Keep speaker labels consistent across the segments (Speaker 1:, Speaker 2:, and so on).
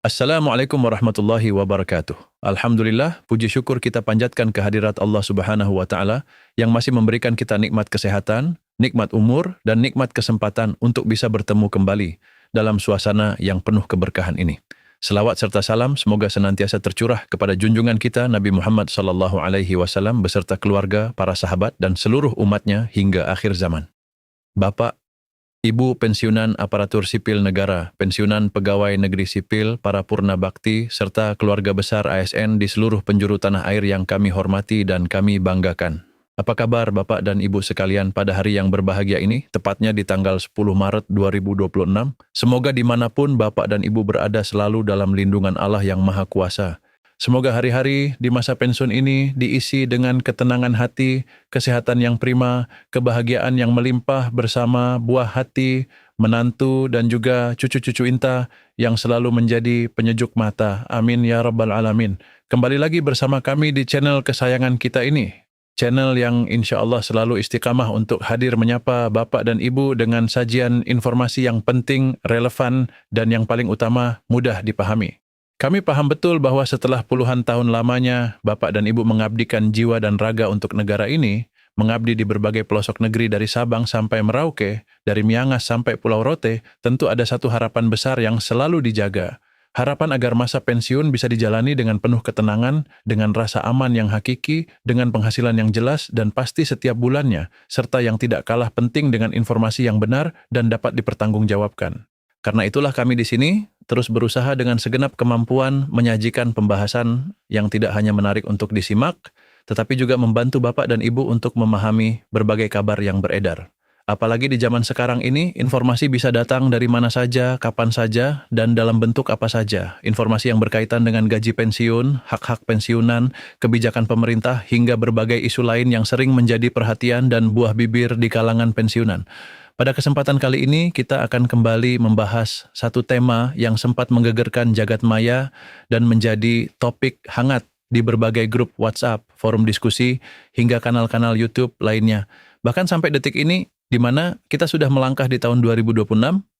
Speaker 1: Assalamualaikum warahmatullahi wabarakatuh. Alhamdulillah, puji syukur kita panjatkan kehadirat Allah Subhanahu wa taala yang masih memberikan kita nikmat kesehatan, nikmat umur dan nikmat kesempatan untuk bisa bertemu kembali dalam suasana yang penuh keberkahan ini. Selawat serta salam semoga senantiasa tercurah kepada junjungan kita Nabi Muhammad sallallahu alaihi wasallam beserta keluarga, para sahabat dan seluruh umatnya hingga akhir zaman. Bapak, Ibu pensiunan aparatur sipil negara, pensiunan pegawai negeri sipil, para purna bakti, serta keluarga besar ASN di seluruh penjuru tanah air yang kami hormati dan kami banggakan. Apa kabar Bapak dan Ibu sekalian pada hari yang berbahagia ini, tepatnya di tanggal 10 Maret 2026? Semoga dimanapun Bapak dan Ibu berada selalu dalam lindungan Allah yang Maha Kuasa. Semoga hari-hari di masa pensiun ini diisi dengan ketenangan hati, kesehatan yang prima, kebahagiaan yang melimpah bersama buah hati, menantu dan juga cucu-cucu inta yang selalu menjadi penyejuk mata. Amin ya rabbal alamin. Kembali lagi bersama kami di channel kesayangan kita ini. Channel yang insya Allah selalu istiqamah untuk hadir menyapa Bapak dan Ibu dengan sajian informasi yang penting, relevan, dan yang paling utama mudah dipahami. Kami paham betul bahwa setelah puluhan tahun lamanya Bapak dan Ibu mengabdikan jiwa dan raga untuk negara ini, mengabdi di berbagai pelosok negeri dari Sabang sampai Merauke, dari Miangas sampai Pulau Rote, tentu ada satu harapan besar yang selalu dijaga. Harapan agar masa pensiun bisa dijalani dengan penuh ketenangan, dengan rasa aman yang hakiki, dengan penghasilan yang jelas dan pasti setiap bulannya, serta yang tidak kalah penting dengan informasi yang benar dan dapat dipertanggungjawabkan. Karena itulah kami di sini terus berusaha dengan segenap kemampuan menyajikan pembahasan yang tidak hanya menarik untuk disimak, tetapi juga membantu Bapak dan Ibu untuk memahami berbagai kabar yang beredar. Apalagi di zaman sekarang ini, informasi bisa datang dari mana saja, kapan saja, dan dalam bentuk apa saja. Informasi yang berkaitan dengan gaji pensiun, hak-hak pensiunan, kebijakan pemerintah, hingga berbagai isu lain yang sering menjadi perhatian dan buah bibir di kalangan pensiunan. Pada kesempatan kali ini, kita akan kembali membahas satu tema yang sempat menggegerkan jagat maya dan menjadi topik hangat di berbagai grup WhatsApp, forum diskusi, hingga kanal-kanal YouTube lainnya. Bahkan sampai detik ini, di mana kita sudah melangkah di tahun 2026,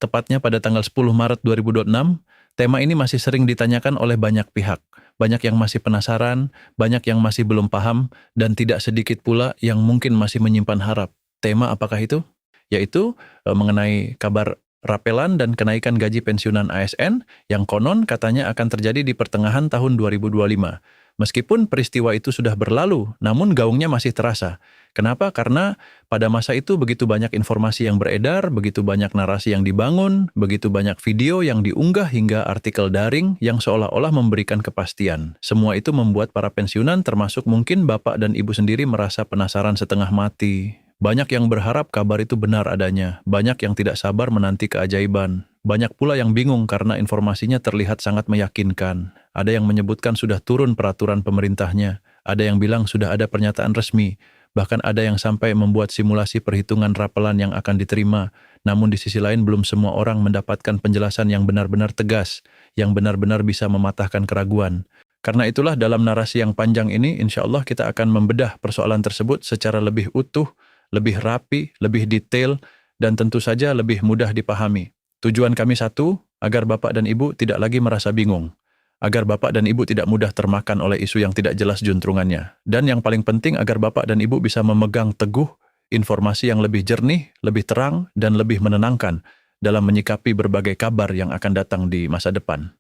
Speaker 1: tepatnya pada tanggal 10 Maret 2026, tema ini masih sering ditanyakan oleh banyak pihak. Banyak yang masih penasaran, banyak yang masih belum paham, dan tidak sedikit pula yang mungkin masih menyimpan harap. Tema apakah itu? Yaitu mengenai kabar rapelan dan kenaikan gaji pensiunan ASN yang konon katanya akan terjadi di pertengahan tahun 2025. Meskipun peristiwa itu sudah berlalu, namun gaungnya masih terasa. Kenapa? Karena pada masa itu begitu banyak informasi yang beredar, begitu banyak narasi yang dibangun, begitu banyak video yang diunggah hingga artikel daring yang seolah-olah memberikan kepastian. Semua itu membuat para pensiunan termasuk mungkin Bapak dan Ibu sendiri merasa penasaran setengah mati. Banyak yang berharap kabar itu benar adanya, banyak yang tidak sabar menanti keajaiban. Banyak pula yang bingung karena informasinya terlihat sangat meyakinkan. Ada yang menyebutkan sudah turun peraturan pemerintahnya, ada yang bilang sudah ada pernyataan resmi, bahkan ada yang sampai membuat simulasi perhitungan rapelan yang akan diterima. Namun di sisi lain belum semua orang mendapatkan penjelasan yang benar-benar tegas, yang benar-benar bisa mematahkan keraguan. Karena itulah dalam narasi yang panjang ini, insya Allah kita akan membedah persoalan tersebut secara lebih utuh, lebih rapi, lebih detail, dan tentu saja lebih mudah dipahami. Tujuan kami satu, agar Bapak dan Ibu tidak lagi merasa bingung. Agar Bapak dan Ibu tidak mudah termakan oleh isu yang tidak jelas juntrungannya. Dan yang paling penting, agar Bapak dan Ibu bisa memegang teguh informasi yang lebih jernih, lebih terang, dan lebih menenangkan dalam menyikapi berbagai kabar yang akan datang di masa depan.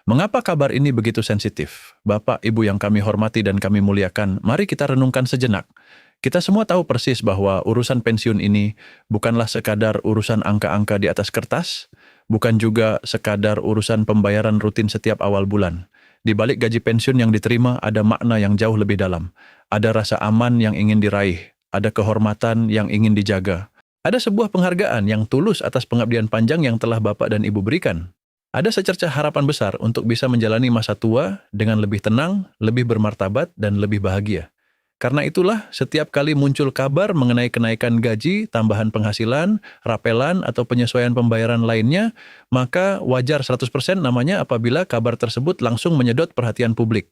Speaker 1: Mengapa kabar ini begitu sensitif? Bapak, Ibu yang kami hormati dan kami muliakan, mari kita renungkan sejenak. Kita semua tahu persis bahwa urusan pensiun ini bukanlah sekadar urusan angka-angka di atas kertas, bukan juga sekadar urusan pembayaran rutin setiap awal bulan. Di balik gaji pensiun yang diterima ada makna yang jauh lebih dalam. Ada rasa aman yang ingin diraih, ada kehormatan yang ingin dijaga. Ada sebuah penghargaan yang tulus atas pengabdian panjang yang telah Bapak dan Ibu berikan. Ada secercah harapan besar untuk bisa menjalani masa tua dengan lebih tenang, lebih bermartabat, dan lebih bahagia. Karena itulah, setiap kali muncul kabar mengenai kenaikan gaji, tambahan penghasilan, rapelan, atau penyesuaian pembayaran lainnya, maka wajar 100% namanya apabila kabar tersebut langsung menyedot perhatian publik.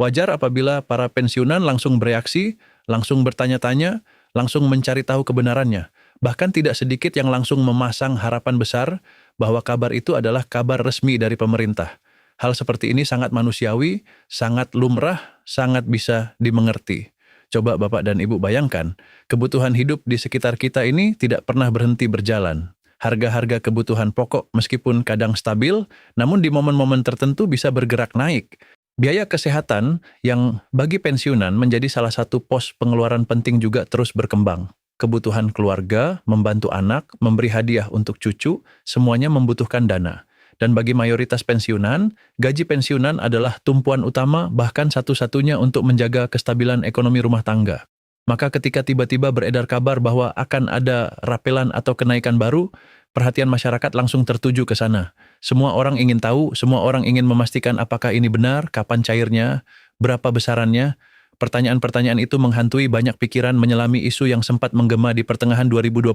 Speaker 1: Wajar apabila para pensiunan langsung bereaksi, langsung bertanya-tanya, langsung mencari tahu kebenarannya. Bahkan tidak sedikit yang langsung memasang harapan besar bahwa kabar itu adalah kabar resmi dari pemerintah. Hal seperti ini sangat manusiawi, sangat lumrah, sangat bisa dimengerti. Coba Bapak dan Ibu bayangkan, kebutuhan hidup di sekitar kita ini tidak pernah berhenti berjalan. Harga-harga kebutuhan pokok meskipun kadang stabil, namun di momen-momen tertentu bisa bergerak naik. Biaya kesehatan yang bagi pensiunan menjadi salah satu pos pengeluaran penting juga terus berkembang. Kebutuhan keluarga, membantu anak, memberi hadiah untuk cucu, semuanya membutuhkan dana. Dan bagi mayoritas pensiunan, gaji pensiunan adalah tumpuan utama bahkan satu-satunya untuk menjaga kestabilan ekonomi rumah tangga. Maka ketika tiba-tiba beredar kabar bahwa akan ada rapelan atau kenaikan baru, perhatian masyarakat langsung tertuju ke sana. Semua orang ingin tahu, semua orang ingin memastikan apakah ini benar, kapan cairnya, berapa besarannya. Pertanyaan-pertanyaan itu menghantui banyak pikiran menyelami isu yang sempat menggema di pertengahan 2025.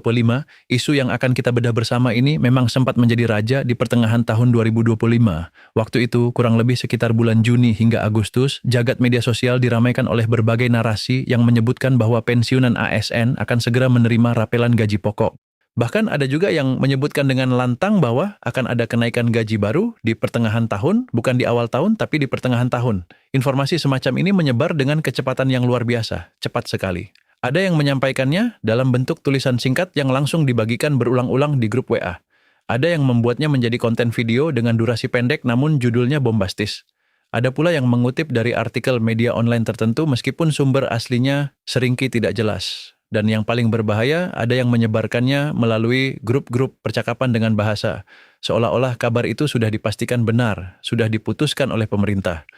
Speaker 1: Isu yang akan kita bedah bersama ini memang sempat menjadi raja di pertengahan tahun 2025. Waktu itu, kurang lebih sekitar bulan Juni hingga Agustus, jagat media sosial diramaikan oleh berbagai narasi yang menyebutkan bahwa pensiunan ASN akan segera menerima rapelan gaji pokok. Bahkan ada juga yang menyebutkan dengan lantang bahwa akan ada kenaikan gaji baru di pertengahan tahun, bukan di awal tahun, tapi di pertengahan tahun. Informasi semacam ini menyebar dengan kecepatan yang luar biasa, cepat sekali. Ada yang menyampaikannya dalam bentuk tulisan singkat yang langsung dibagikan berulang-ulang di grup WA. Ada yang membuatnya menjadi konten video dengan durasi pendek namun judulnya bombastis. Ada pula yang mengutip dari artikel media online tertentu meskipun sumber aslinya seringki tidak jelas. Dan yang paling berbahaya, ada yang menyebarkannya melalui grup-grup percakapan dengan bahasa. Seolah-olah kabar itu sudah dipastikan benar, sudah diputuskan oleh pemerintah.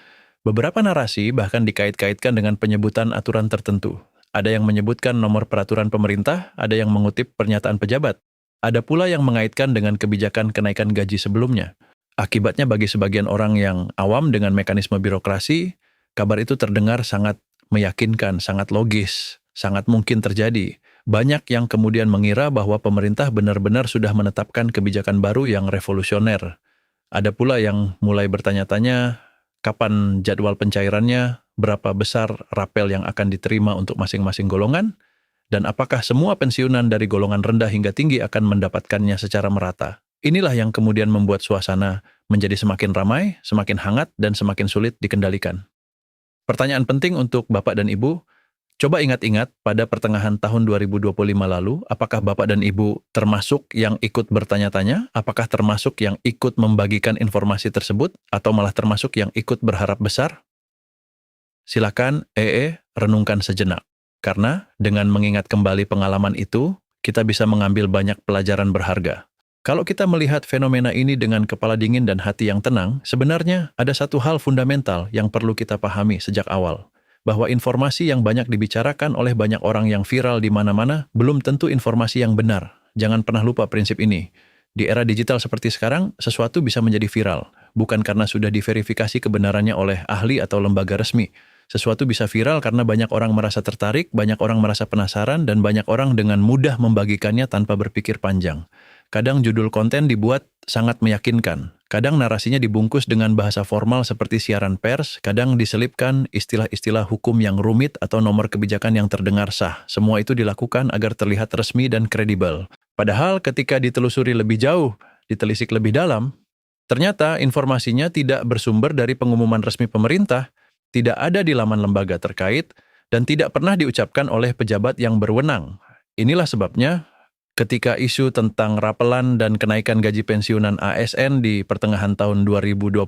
Speaker 1: Beberapa narasi bahkan dikait-kaitkan dengan penyebutan aturan tertentu. Ada yang menyebutkan nomor peraturan pemerintah, ada yang mengutip pernyataan pejabat. Ada pula yang mengaitkan dengan kebijakan kenaikan gaji sebelumnya. Akibatnya bagi sebagian orang yang awam dengan mekanisme birokrasi, kabar itu terdengar sangat meyakinkan, sangat logis, sangat mungkin terjadi. Banyak yang kemudian mengira bahwa pemerintah benar-benar sudah menetapkan kebijakan baru yang revolusioner. Ada pula yang mulai bertanya-tanya, kapan jadwal pencairannya, berapa besar rapel yang akan diterima untuk masing-masing golongan, dan apakah semua pensiunan dari golongan rendah hingga tinggi akan mendapatkannya secara merata. Inilah yang kemudian membuat suasana menjadi semakin ramai, semakin hangat, dan semakin sulit dikendalikan. Pertanyaan penting untuk Bapak dan Ibu, coba ingat-ingat pada pertengahan tahun 2025 lalu, apakah Bapak dan Ibu termasuk yang ikut bertanya-tanya? Apakah termasuk yang ikut membagikan informasi tersebut? Atau malah termasuk yang ikut berharap besar? Silakan renungkan sejenak. Karena dengan mengingat kembali pengalaman itu, kita bisa mengambil banyak pelajaran berharga. Kalau kita melihat fenomena ini dengan kepala dingin dan hati yang tenang, sebenarnya ada satu hal fundamental yang perlu kita pahami sejak awal. Bahwa informasi yang banyak dibicarakan oleh banyak orang yang viral di mana-mana belum tentu informasi yang benar. Jangan pernah lupa prinsip ini. Di era digital seperti sekarang, sesuatu bisa menjadi viral, bukan karena sudah diverifikasi kebenarannya oleh ahli atau lembaga resmi. Sesuatu bisa viral karena banyak orang merasa tertarik, banyak orang merasa penasaran, dan banyak orang dengan mudah membagikannya tanpa berpikir panjang. Kadang judul konten dibuat sangat meyakinkan. Kadang narasinya dibungkus dengan bahasa formal seperti siaran pers, kadang diselipkan istilah-istilah hukum yang rumit atau nomor kebijakan yang terdengar sah. Semua itu dilakukan agar terlihat resmi dan kredibel. Padahal ketika ditelusuri lebih jauh, ditelisik lebih dalam, ternyata informasinya tidak bersumber dari pengumuman resmi pemerintah, tidak ada di laman lembaga terkait, dan tidak pernah diucapkan oleh pejabat yang berwenang. Inilah sebabnya, ketika isu tentang rapelan dan kenaikan gaji pensiunan ASN di pertengahan tahun 2025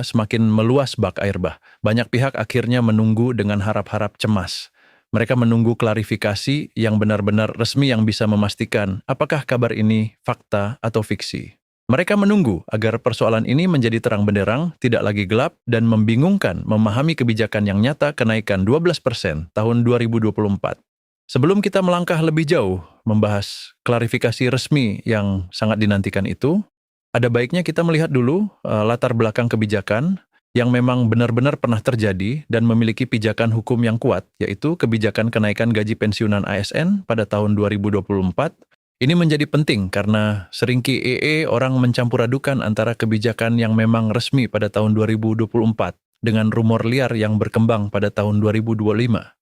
Speaker 1: semakin meluas bak air bah, banyak pihak akhirnya menunggu dengan harap-harap cemas. Mereka menunggu klarifikasi yang benar-benar resmi yang bisa memastikan apakah kabar ini fakta atau fiksi. Mereka menunggu agar persoalan ini menjadi terang benderang, tidak lagi gelap, dan membingungkan memahami kebijakan yang nyata kenaikan 12% tahun 2024. Sebelum kita melangkah lebih jauh membahas klarifikasi resmi yang sangat dinantikan itu, ada baiknya kita melihat dulu latar belakang kebijakan yang memang benar-benar pernah terjadi dan memiliki pijakan hukum yang kuat, yaitu kebijakan kenaikan gaji pensiunan ASN pada tahun 2024. Ini menjadi penting karena seringki orang mencampur adukan antara kebijakan yang memang resmi pada tahun 2024 dengan rumor liar yang berkembang pada tahun 2025.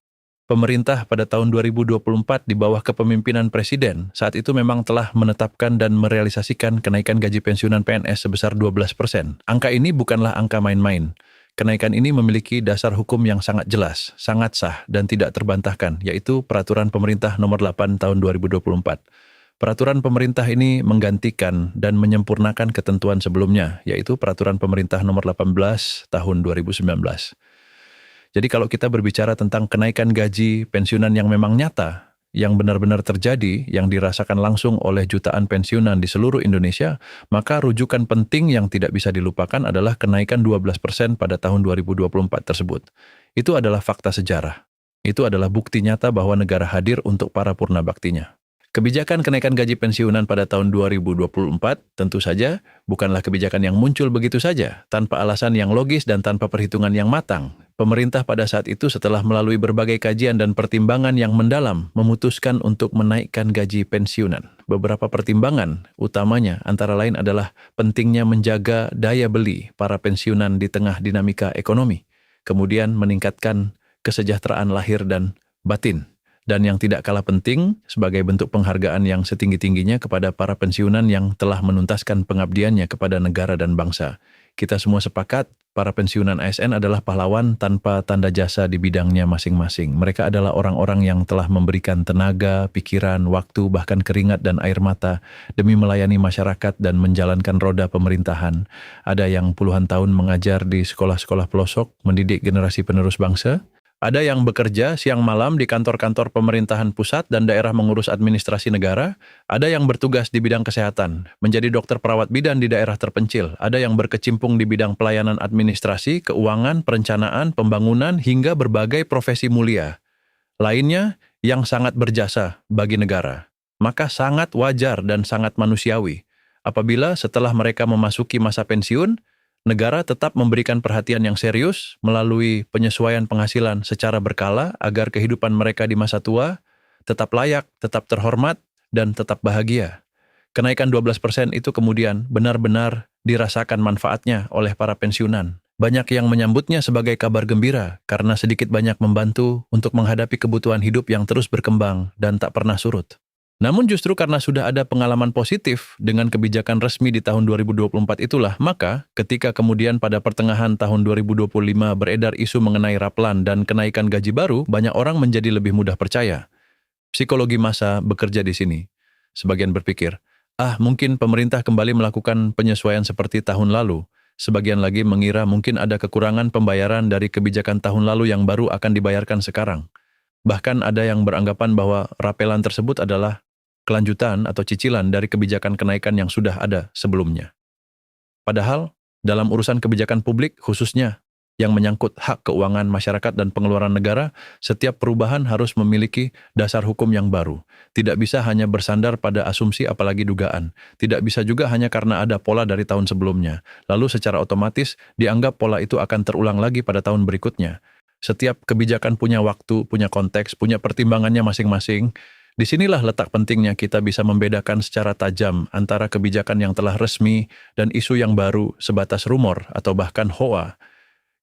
Speaker 1: Pemerintah pada tahun 2024 di bawah kepemimpinan Presiden saat itu memang telah menetapkan dan merealisasikan kenaikan gaji pensiunan PNS sebesar 12%. Angka ini bukanlah angka main-main. Kenaikan ini memiliki dasar hukum yang sangat jelas, sangat sah, dan tidak terbantahkan, yaitu Peraturan Pemerintah Nomor 8 Tahun 2024. Peraturan pemerintah ini menggantikan dan menyempurnakan ketentuan sebelumnya, yaitu Peraturan Pemerintah Nomor 18 Tahun 2019. Jadi kalau kita berbicara tentang kenaikan gaji pensiunan yang memang nyata, yang benar-benar terjadi, yang dirasakan langsung oleh jutaan pensiunan di seluruh Indonesia, maka rujukan penting yang tidak bisa dilupakan adalah kenaikan 12% pada tahun 2024 tersebut. Itu adalah fakta sejarah. Itu adalah bukti nyata bahwa negara hadir untuk para purna baktinya. Kebijakan kenaikan gaji pensiunan pada tahun 2024 tentu saja bukanlah kebijakan yang muncul begitu saja, tanpa alasan yang logis dan tanpa perhitungan yang matang. Pemerintah pada saat itu setelah melalui berbagai kajian dan pertimbangan yang mendalam memutuskan untuk menaikkan gaji pensiunan. Beberapa pertimbangan utamanya antara lain adalah pentingnya menjaga daya beli para pensiunan di tengah dinamika ekonomi, kemudian meningkatkan kesejahteraan lahir dan batin. Dan yang tidak kalah penting, sebagai bentuk penghargaan yang setinggi-tingginya kepada para pensiunan yang telah menuntaskan pengabdiannya kepada negara dan bangsa. Kita semua sepakat, para pensiunan ASN adalah pahlawan tanpa tanda jasa di bidangnya masing-masing. Mereka adalah orang-orang yang telah memberikan tenaga, pikiran, waktu, bahkan keringat dan air mata demi melayani masyarakat dan menjalankan roda pemerintahan. Ada yang puluhan tahun mengajar di sekolah-sekolah pelosok, mendidik generasi penerus bangsa. Ada yang bekerja siang malam di kantor-kantor pemerintahan pusat dan daerah mengurus administrasi negara. Ada yang bertugas di bidang kesehatan, menjadi dokter perawat bidan di daerah terpencil. Ada yang berkecimpung di bidang pelayanan administrasi, keuangan, perencanaan, pembangunan, hingga berbagai profesi mulia. Lainnya yang sangat berjasa bagi negara. Maka sangat wajar dan sangat manusiawi apabila setelah mereka memasuki masa pensiun, negara tetap memberikan perhatian yang serius melalui penyesuaian penghasilan secara berkala agar kehidupan mereka di masa tua tetap layak, tetap terhormat, dan tetap bahagia. Kenaikan 12% itu kemudian benar-benar dirasakan manfaatnya oleh para pensiunan. Banyak yang menyambutnya sebagai kabar gembira karena sedikit banyak membantu untuk menghadapi kebutuhan hidup yang terus berkembang dan tak pernah surut. Namun justru karena sudah ada pengalaman positif dengan kebijakan resmi di tahun 2024 itulah, maka ketika kemudian pada pertengahan tahun 2025 beredar isu mengenai Raplan dan kenaikan gaji baru, banyak orang menjadi lebih mudah percaya. Psikologi massa bekerja di sini. Sebagian berpikir, mungkin pemerintah kembali melakukan penyesuaian seperti tahun lalu. Sebagian lagi mengira mungkin ada kekurangan pembayaran dari kebijakan tahun lalu yang baru akan dibayarkan sekarang. Bahkan ada yang beranggapan bahwa rapelan tersebut adalah kelanjutan atau cicilan dari kebijakan kenaikan yang sudah ada sebelumnya. Padahal, dalam urusan kebijakan publik khususnya yang menyangkut hak keuangan masyarakat dan pengeluaran negara, setiap perubahan harus memiliki dasar hukum yang baru. Tidak bisa hanya bersandar pada asumsi apalagi dugaan. Tidak bisa juga hanya karena ada pola dari tahun sebelumnya. Lalu secara otomatis dianggap pola itu akan terulang lagi pada tahun berikutnya. Setiap kebijakan punya waktu, punya konteks, punya pertimbangannya masing-masing. Disinilah letak pentingnya kita bisa membedakan secara tajam antara kebijakan yang telah resmi dan isu yang baru sebatas rumor atau bahkan hoa.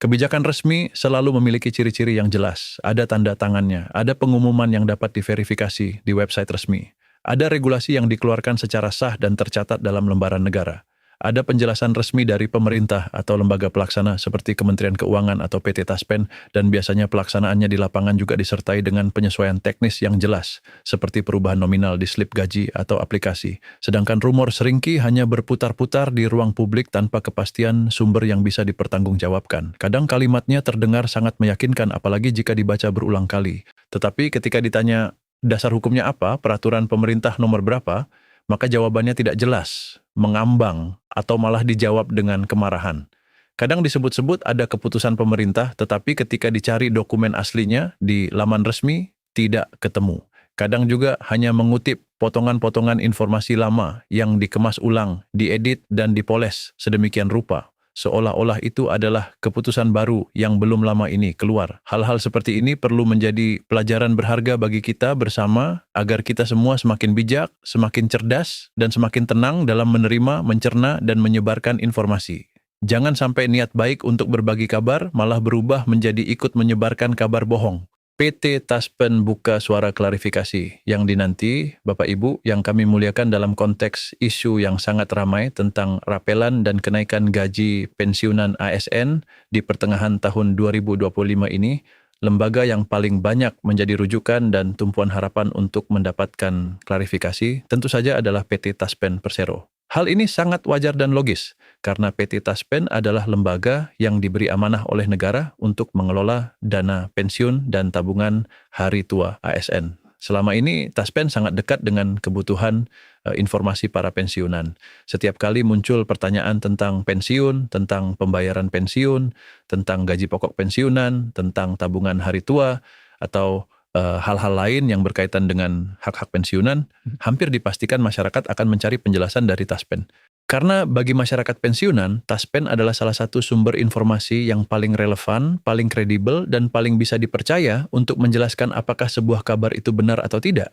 Speaker 1: Kebijakan resmi selalu memiliki ciri-ciri yang jelas, ada tanda tangannya, ada pengumuman yang dapat diverifikasi di website resmi, ada regulasi yang dikeluarkan secara sah dan tercatat dalam lembaran negara. Ada penjelasan resmi dari pemerintah atau lembaga pelaksana seperti Kementerian Keuangan atau PT Taspen, dan biasanya pelaksanaannya di lapangan juga disertai dengan penyesuaian teknis yang jelas, seperti perubahan nominal di slip gaji atau aplikasi. Sedangkan rumor seringki hanya berputar-putar di ruang publik tanpa kepastian sumber yang bisa dipertanggungjawabkan. Kadang kalimatnya terdengar sangat meyakinkan apalagi jika dibaca berulang kali. Tetapi ketika ditanya dasar hukumnya apa, peraturan pemerintah nomor berapa, maka jawabannya tidak jelas, mengambang, atau malah dijawab dengan kemarahan. Kadang disebut-sebut ada keputusan pemerintah, tetapi ketika dicari dokumen aslinya di laman resmi, tidak ketemu. Kadang juga hanya mengutip potongan-potongan informasi lama yang dikemas ulang, diedit dan dipoles sedemikian rupa, seolah-olah itu adalah keputusan baru yang belum lama ini keluar. Hal-hal seperti ini perlu menjadi pelajaran berharga bagi kita bersama agar kita semua semakin bijak, semakin cerdas, dan semakin tenang dalam menerima, mencerna, dan menyebarkan informasi. Jangan sampai niat baik untuk berbagi kabar malah berubah menjadi ikut menyebarkan kabar bohong. PT Taspen buka suara klarifikasi yang dinanti, Bapak Ibu, yang kami muliakan dalam konteks isu yang sangat ramai tentang rapelan dan kenaikan gaji pensiunan ASN di pertengahan tahun 2025 ini, lembaga yang paling banyak menjadi rujukan dan tumpuan harapan untuk mendapatkan klarifikasi tentu saja adalah PT Taspen Persero. Hal ini sangat wajar dan logis, karena PT Taspen adalah lembaga yang diberi amanah oleh negara untuk mengelola dana pensiun dan tabungan hari tua ASN. Selama ini, Taspen sangat dekat dengan kebutuhan informasi para pensiunan. Setiap kali muncul pertanyaan tentang pensiun, tentang pembayaran pensiun, tentang gaji pokok pensiunan, tentang tabungan hari tua, atau hal-hal lain yang berkaitan dengan hak-hak pensiunan, hampir dipastikan masyarakat akan mencari penjelasan dari Taspen. Karena bagi masyarakat pensiunan, Taspen adalah salah satu sumber informasi yang paling relevan, paling kredibel, dan paling bisa dipercaya untuk menjelaskan apakah sebuah kabar itu benar atau tidak.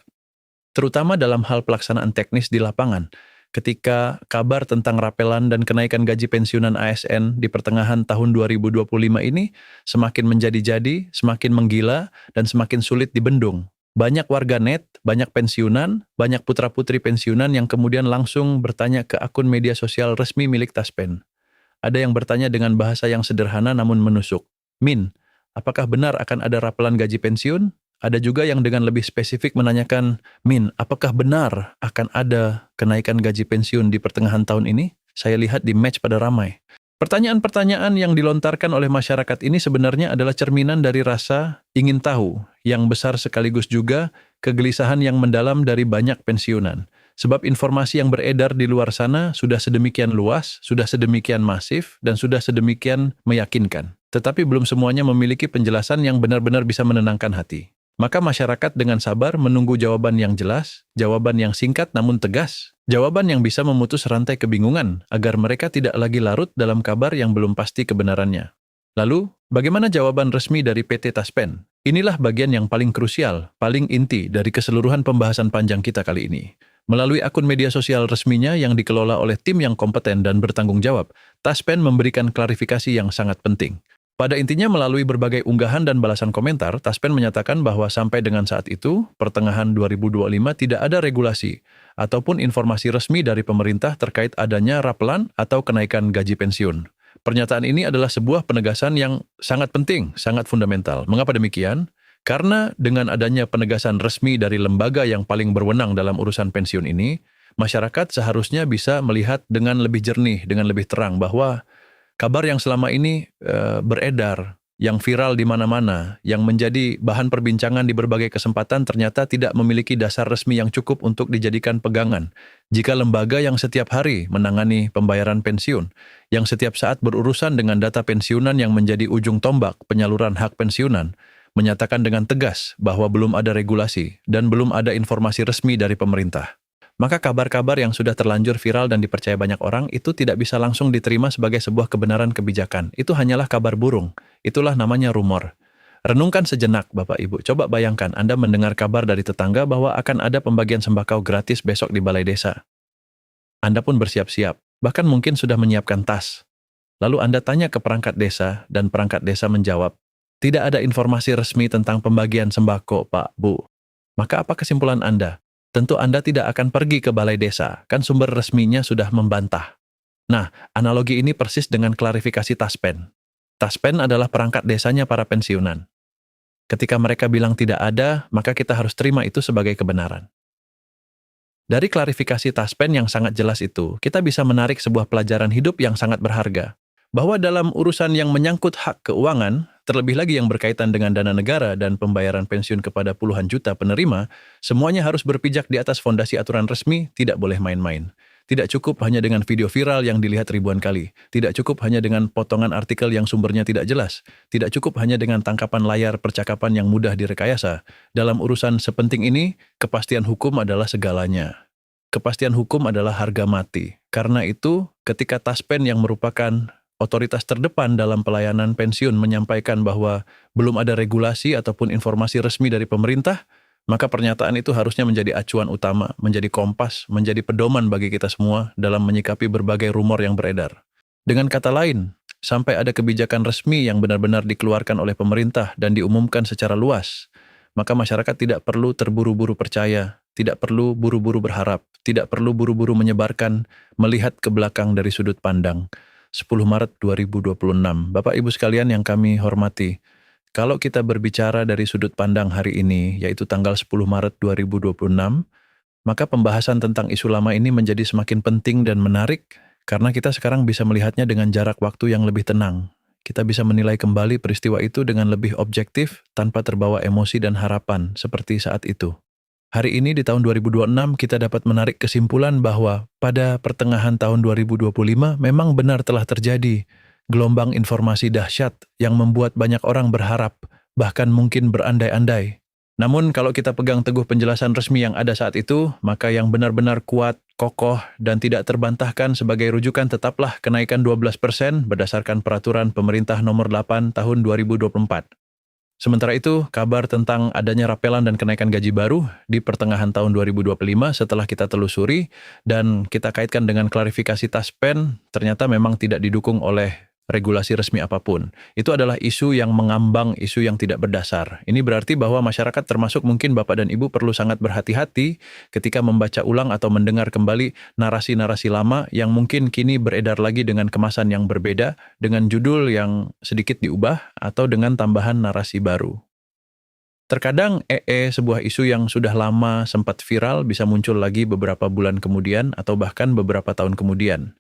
Speaker 1: Terutama dalam hal pelaksanaan teknis di lapangan. Ketika kabar tentang rapelan dan kenaikan gaji pensiunan ASN di pertengahan tahun 2025 ini semakin menjadi-jadi, semakin menggila, dan semakin sulit dibendung. Banyak warganet, banyak pensiunan, banyak putra-putri pensiunan yang kemudian langsung bertanya ke akun media sosial resmi milik Taspen. Ada yang bertanya dengan bahasa yang sederhana namun menusuk. Min, apakah benar akan ada rapelan gaji pensiun? Ada juga yang dengan lebih spesifik menanyakan, Min, apakah benar akan ada kenaikan gaji pensiun di pertengahan tahun ini? Saya lihat di match pada ramai. Pertanyaan-pertanyaan yang dilontarkan oleh masyarakat ini sebenarnya adalah cerminan dari rasa ingin tahu, yang besar sekaligus juga kegelisahan yang mendalam dari banyak pensiunan. Sebab informasi yang beredar di luar sana sudah sedemikian luas, sudah sedemikian masif, dan sudah sedemikian meyakinkan. Tetapi belum semuanya memiliki penjelasan yang benar-benar bisa menenangkan hati. Maka masyarakat dengan sabar menunggu jawaban yang jelas, jawaban yang singkat namun tegas, jawaban yang bisa memutus rantai kebingungan agar mereka tidak lagi larut dalam kabar yang belum pasti kebenarannya. Lalu, bagaimana jawaban resmi dari PT Taspen? Inilah bagian yang paling krusial, paling inti dari keseluruhan pembahasan panjang kita kali ini. Melalui akun media sosial resminya yang dikelola oleh tim yang kompeten dan bertanggung jawab, Taspen memberikan klarifikasi yang sangat penting. Pada intinya melalui berbagai unggahan dan balasan komentar, Taspen menyatakan bahwa sampai dengan saat itu, pertengahan 2025 tidak ada regulasi ataupun informasi resmi dari pemerintah terkait adanya rapelan atau kenaikan gaji pensiun. Pernyataan ini adalah sebuah penegasan yang sangat penting, sangat fundamental. Mengapa demikian? Karena dengan adanya penegasan resmi dari lembaga yang paling berwenang dalam urusan pensiun ini, masyarakat seharusnya bisa melihat dengan lebih jernih, dengan lebih terang bahwa kabar yang selama ini beredar, yang viral di mana-mana, yang menjadi bahan perbincangan di berbagai kesempatan ternyata tidak memiliki dasar resmi yang cukup untuk dijadikan pegangan. Jika lembaga yang setiap hari menangani pembayaran pensiun, yang setiap saat berurusan dengan data pensiunan yang menjadi ujung tombak penyaluran hak pensiunan, menyatakan dengan tegas bahwa belum ada regulasi dan belum ada informasi resmi dari pemerintah, maka kabar-kabar yang sudah terlanjur viral dan dipercaya banyak orang itu tidak bisa langsung diterima sebagai sebuah kebenaran kebijakan. Itu hanyalah kabar burung. Itulah namanya rumor. Renungkan sejenak, Bapak Ibu. Coba bayangkan Anda mendengar kabar dari tetangga bahwa akan ada pembagian sembako gratis besok di balai desa. Anda pun bersiap-siap, bahkan mungkin sudah menyiapkan tas. Lalu Anda tanya ke perangkat desa, dan perangkat desa menjawab, tidak ada informasi resmi tentang pembagian sembako, Pak, Bu. Maka apa kesimpulan Anda? Tentu Anda tidak akan pergi ke balai desa, kan sumber resminya sudah membantah. Nah, analogi ini persis dengan klarifikasi Taspen. Taspen adalah perangkat desanya para pensiunan. Ketika mereka bilang tidak ada, maka kita harus terima itu sebagai kebenaran. Dari klarifikasi Taspen yang sangat jelas itu, kita bisa menarik sebuah pelajaran hidup yang sangat berharga. Bahwa dalam urusan yang menyangkut hak keuangan, terlebih lagi yang berkaitan dengan dana negara dan pembayaran pensiun kepada puluhan juta penerima, semuanya harus berpijak di atas fondasi aturan resmi, tidak boleh main-main. Tidak cukup hanya dengan video viral yang dilihat ribuan kali. Tidak cukup hanya dengan potongan artikel yang sumbernya tidak jelas. Tidak cukup hanya dengan tangkapan layar percakapan yang mudah direkayasa. Dalam urusan sepenting ini, kepastian hukum adalah segalanya. Kepastian hukum adalah harga mati. Karena itu, ketika Taspen yang merupakan otoritas terdepan dalam pelayanan pensiun menyampaikan bahwa belum ada regulasi ataupun informasi resmi dari pemerintah, maka pernyataan itu harusnya menjadi acuan utama, menjadi kompas, menjadi pedoman bagi kita semua dalam menyikapi berbagai rumor yang beredar. Dengan kata lain, sampai ada kebijakan resmi yang benar-benar dikeluarkan oleh pemerintah dan diumumkan secara luas, maka masyarakat tidak perlu terburu-buru percaya, tidak perlu buru-buru berharap, tidak perlu buru-buru menyebarkan, melihat ke belakang dari sudut pandang. 10 Maret 2026. Bapak Ibu sekalian yang kami hormati, kalau kita berbicara dari sudut pandang hari ini, yaitu tanggal 10 Maret 2026, maka pembahasan tentang isu lama ini menjadi semakin penting dan menarik karena kita sekarang bisa melihatnya dengan jarak waktu yang lebih tenang. Kita bisa menilai kembali peristiwa itu dengan lebih objektif tanpa terbawa emosi dan harapan seperti saat itu. Hari ini di tahun 2026 kita dapat menarik kesimpulan bahwa pada pertengahan tahun 2025 memang benar telah terjadi gelombang informasi dahsyat yang membuat banyak orang berharap, bahkan mungkin berandai-andai. Namun kalau kita pegang teguh penjelasan resmi yang ada saat itu, maka yang benar-benar kuat, kokoh, dan tidak terbantahkan sebagai rujukan tetaplah kenaikan 12% berdasarkan peraturan pemerintah nomor 8 tahun 2024. Sementara itu, kabar tentang adanya rapelan dan kenaikan gaji baru di pertengahan tahun 2025 setelah kita telusuri dan kita kaitkan dengan klarifikasi Taspen, ternyata memang tidak didukung oleh regulasi resmi apapun. Itu adalah isu yang mengambang, isu yang tidak berdasar. Ini berarti bahwa masyarakat termasuk mungkin Bapak dan Ibu perlu sangat berhati-hati ketika membaca ulang atau mendengar kembali narasi-narasi lama yang mungkin kini beredar lagi dengan kemasan yang berbeda, dengan judul yang sedikit diubah, atau dengan tambahan narasi baru. Terkadang sebuah isu yang sudah lama sempat viral bisa muncul lagi beberapa bulan kemudian atau bahkan beberapa tahun kemudian.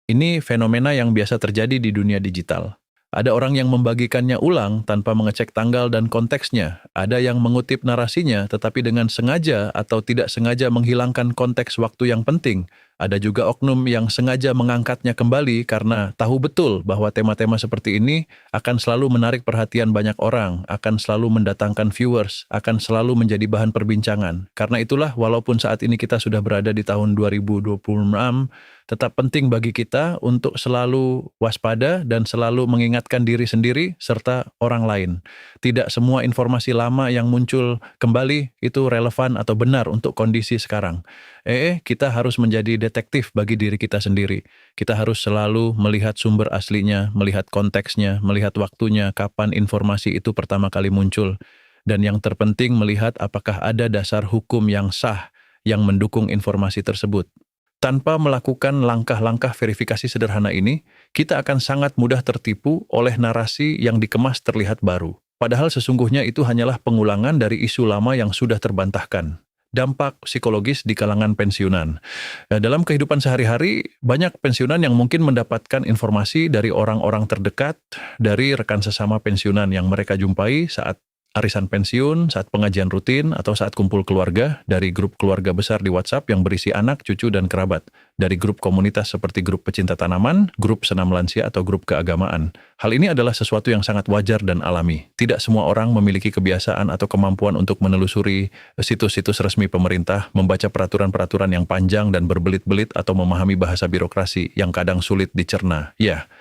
Speaker 1: Ini fenomena yang biasa terjadi di dunia digital. Ada orang yang membagikannya ulang tanpa mengecek tanggal dan konteksnya. Ada yang mengutip narasinya tetapi dengan sengaja atau tidak sengaja menghilangkan konteks waktu yang penting. Ada juga oknum yang sengaja mengangkatnya kembali karena tahu betul bahwa tema-tema seperti ini akan selalu menarik perhatian banyak orang, akan selalu mendatangkan viewers, akan selalu menjadi bahan perbincangan. Karena itulah walaupun saat ini kita sudah berada di tahun 2026, tetap penting bagi kita untuk selalu waspada dan selalu mengingatkan diri sendiri serta orang lain. Tidak semua informasi lama yang muncul kembali itu relevan atau benar untuk kondisi sekarang. Kita harus menjadi detektif bagi diri kita sendiri. Kita harus selalu melihat sumber aslinya, melihat konteksnya, melihat waktunya, kapan informasi itu pertama kali muncul. Dan yang terpenting melihat apakah ada dasar hukum yang sah yang mendukung informasi tersebut. Tanpa melakukan langkah-langkah verifikasi sederhana ini, kita akan sangat mudah tertipu oleh narasi yang dikemas terlihat baru. Padahal sesungguhnya itu hanyalah pengulangan dari isu lama yang sudah terbantahkan. Dampak psikologis di kalangan pensiunan. Dalam kehidupan sehari-hari, banyak pensiunan yang mungkin mendapatkan informasi dari orang-orang terdekat, dari rekan sesama pensiunan yang mereka jumpai saat arisan pensiun, saat pengajian rutin, atau saat kumpul keluarga, dari grup keluarga besar di WhatsApp yang berisi anak, cucu, dan kerabat, dari grup komunitas seperti grup pecinta tanaman, grup senam lansia, atau grup keagamaan. Hal ini adalah sesuatu yang sangat wajar dan alami. Tidak semua orang memiliki kebiasaan atau kemampuan untuk menelusuri situs-situs resmi pemerintah, membaca peraturan-peraturan yang panjang dan berbelit-belit, atau memahami bahasa birokrasi yang kadang sulit dicerna. Ya,